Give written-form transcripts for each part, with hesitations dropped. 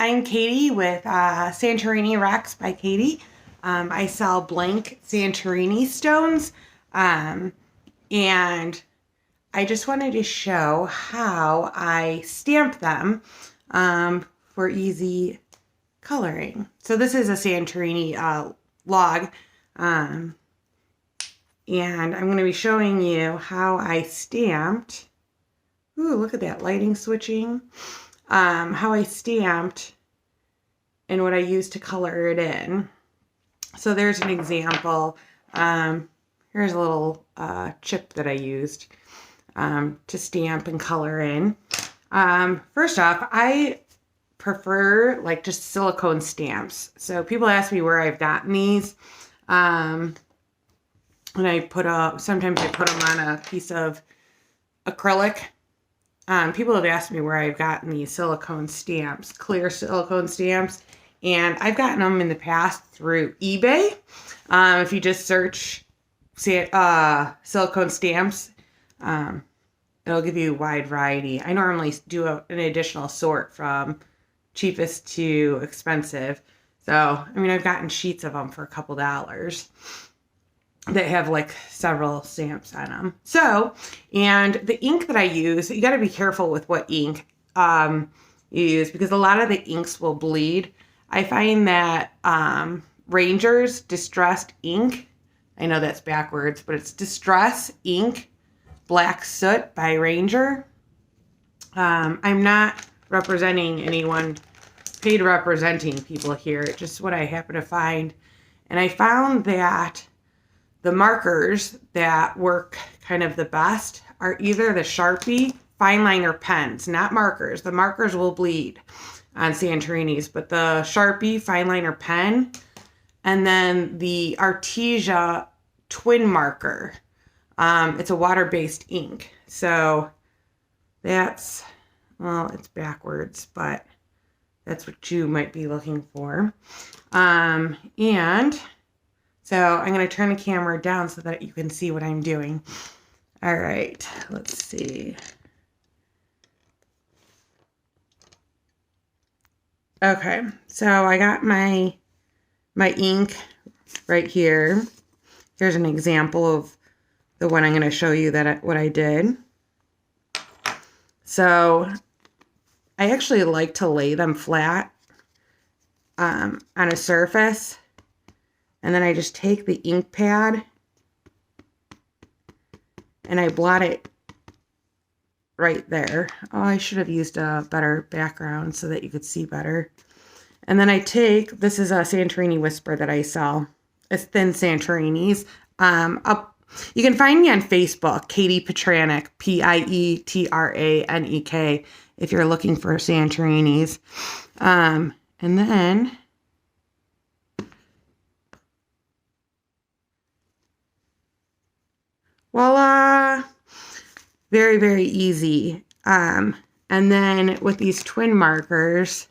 I'm Katie with Santorini Rocks by Katie. I sell blank Santorini stones, and I just wanted to show how I stamp them for easy coloring. So this is a Santorini log, and I'm going to be showing you how I stamped. Ooh, look at that lighting switching. How I stamped and what I used to color it in. So there's an example. Here's a little chip that I used to stamp and color in. First off, I prefer like just silicone stamps. So people ask me where I've gotten these. And sometimes I put them on a piece of acrylic. People have asked me where I've gotten these silicone stamps, clear silicone stamps, and I've gotten them in the past through eBay. If you just search silicone stamps, it'll give you a wide variety. I normally do an additional sort from cheapest to expensive. So, I mean, I've gotten sheets of them for a couple dollars that have like several stamps on them. So, and the ink that I use, you got to be careful with what ink you use because a lot of the inks will bleed. I find that Ranger's Distressed Ink, I know that's backwards, but it's Distress Ink Black Soot by Ranger. I'm not representing anyone, paid representing people here. It's just what I happen to find. And I found that the markers that work kind of the best are either the Sharpie fine liner pens, not markers. The markers will bleed on Santorini's, but the Sharpie fine liner pen, and then the Artesia twin marker. It's a water-based ink. So that's, well, it's backwards, but that's what you might be looking for. And so I'm going to turn the camera down so that you can see what I'm doing. All right, let's see. Okay, so I got my ink right here. Here's an example of the one I'm going to show you what I did. So I actually like to lay them flat on a surface. And then I just take the ink pad and I blot it right there. Oh, I should have used a better background so that you could see better. And then I take, this is a Santorini Whisper that I sell. It's thin Santorini's. You can find me on Facebook, Katie Petranek, Pietranek, if you're looking for Santorini's. And then voila, very, very easy. And then with these twin markers,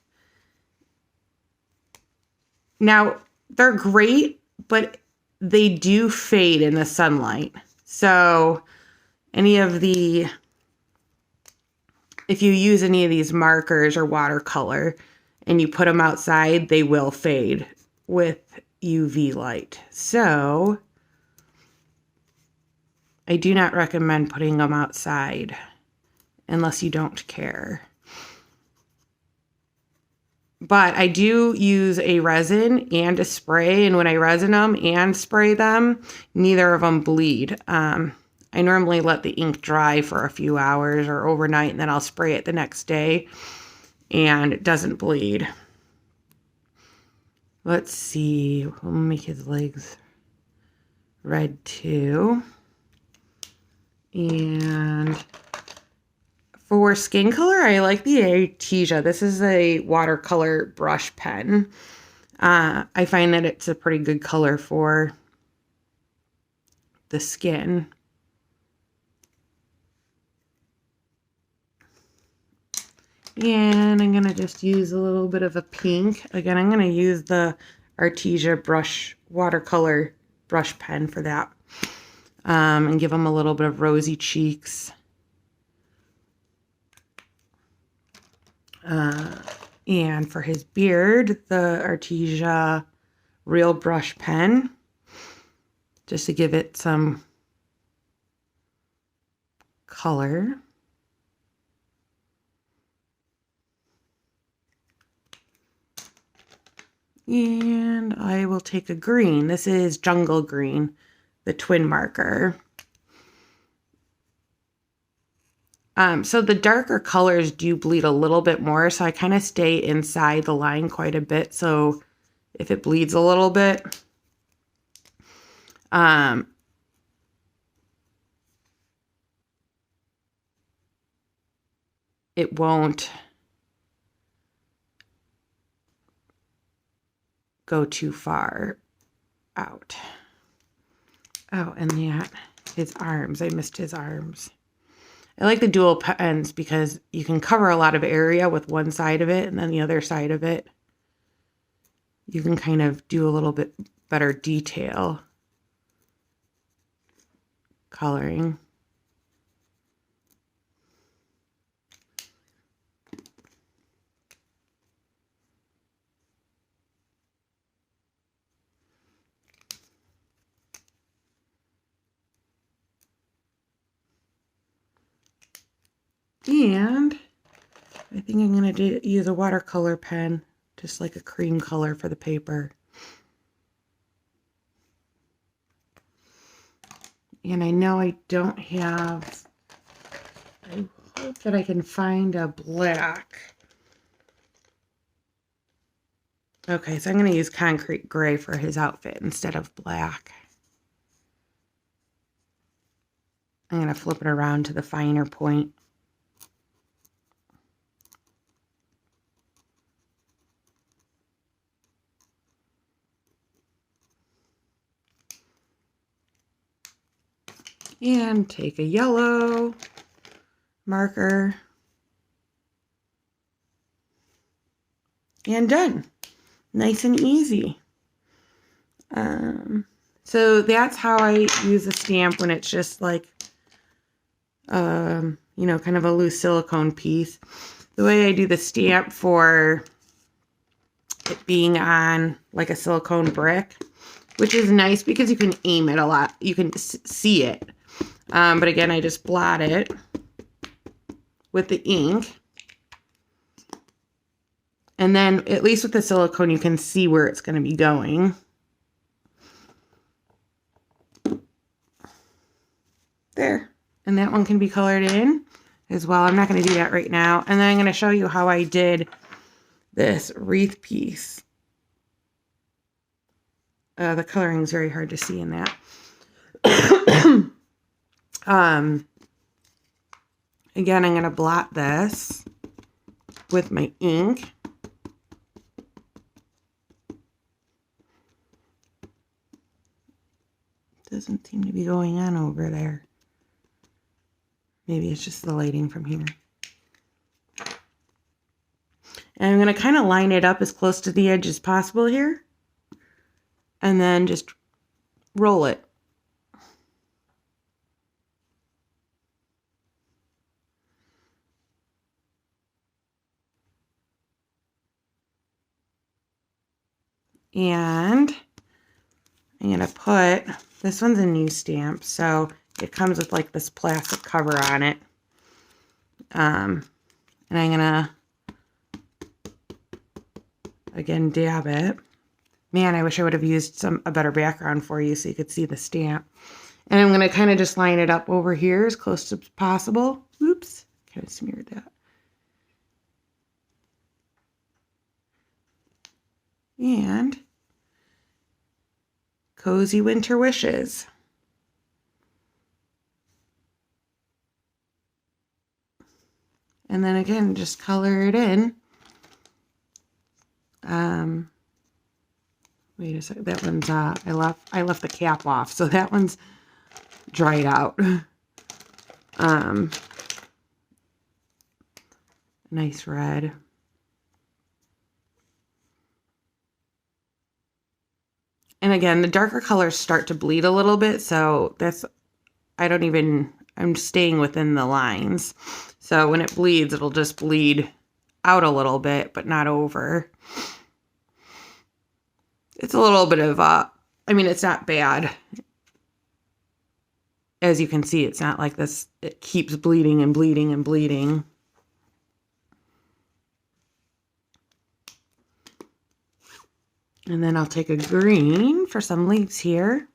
now they're great, but they do fade in the sunlight. So if you use any of these markers or watercolor and you put them outside, they will fade with UV light. So I do not recommend putting them outside unless you don't care. But I do use a resin and a spray, and when I resin them and spray them, neither of them bleed. I normally let the ink dry for a few hours or overnight, and then I'll spray it the next day, and it doesn't bleed. Let's see. We'll make his legs red too. And for skin color, I like the Artesia. This is a watercolor brush pen. I find that it's a pretty good color for the skin. And I'm going to just use a little bit of a pink. Again, I'm going to use the Artesia watercolor brush pen for that. And give them a little bit of rosy cheeks. And for his beard, the Artesia Real Brush Pen, just to give it some color. And I will take a green. This is Jungle Green, the twin marker. So the darker colors do bleed a little bit more, so I kind of stay inside the line quite a bit. So if it bleeds a little bit, it won't go too far out. Oh, and that, his arms. I missed his arms. I like the dual pens because you can cover a lot of area with one side of it, and then the other side of it, you can kind of do a little bit better detail coloring. And I think I'm going to use a watercolor pen, just like a cream color for the paper. And I know I don't have, I hope that I can find a black. Okay, so I'm going to use concrete gray for his outfit instead of black. I'm going to flip it around to the finer point. And take a yellow marker. And done. Nice and easy. So that's how I use a stamp when it's just like, you know, kind of a loose silicone piece. The way I do the stamp for it being on like a silicone brick, which is nice because you can aim it a lot. You can see it. But again, I just blot it with the ink. And then, at least with the silicone, you can see where it's going to be going. There. And that one can be colored in as well. I'm not going to do that right now. And then I'm going to show you how I did this wreath piece. The coloring is very hard to see in that. Again, I'm going to blot this with my ink. Doesn't seem to be going on over there. Maybe it's just the lighting from here. And I'm going to kind of line it up as close to the edge as possible here. And then just roll it. And I'm going to put, this one's a new stamp, so it comes with like this plastic cover on it. And I'm going to, again, dab it. Man, I wish I would have used a better background for you so you could see the stamp. And I'm going to kind of just line it up over here as close as possible. Oops, kind of smeared that. And Cozy Winter Wishes. And then again, just color it in. Wait a second, that one's, I left the cap off, so that one's dried out. Nice red. And again, the darker colors start to bleed a little bit, so that's, I'm staying within the lines. So when it bleeds, it'll just bleed out a little bit, but not over. It's a little bit of, I mean, it's not bad. As you can see, it's not like this, it keeps bleeding and bleeding and bleeding. And then I'll take a green for some leaves here.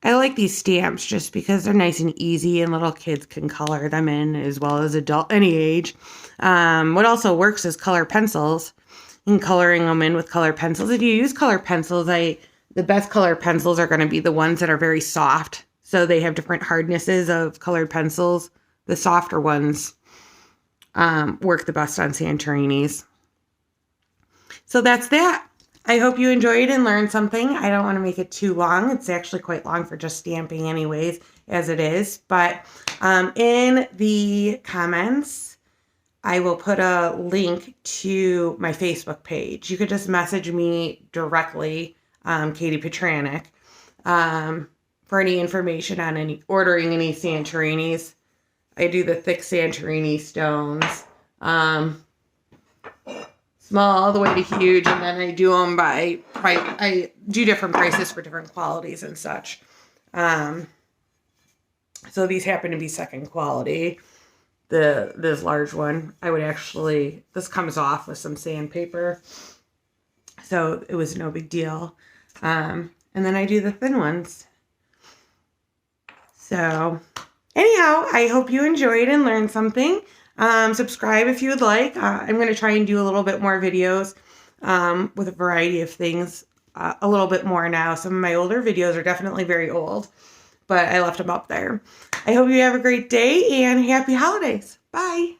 I like these stamps just because they're nice and easy and little kids can color them in as well as any age. What also works is color pencils and coloring them in with color pencils. If you use color pencils, the best color pencils are going to be the ones that are very soft. So they have different hardnesses of colored pencils. The softer ones work the best on Santorinis. So that's that. I hope you enjoyed and learned something. I don't want to make it too long. It's actually quite long for just stamping anyways, as it is. But in the comments, I will put a link to my Facebook page. You could just message me directly, Katie Petranek, for any information on ordering any Santorinis. I do the thick Santorini stones. Small all the way to huge, and then I do them by price. I do different prices for different qualities and such. So these happen to be second quality. This large one, I would actually, this comes off with some sandpaper, so it was no big deal. And then I do the thin ones. So anyhow, I hope you enjoyed and learned something. Subscribe if you would like. I'm going to try and do a little bit more videos with a variety of things, a little bit more now. Some of my older videos are definitely very old, but I left them up there. I hope you have a great day and happy holidays. Bye.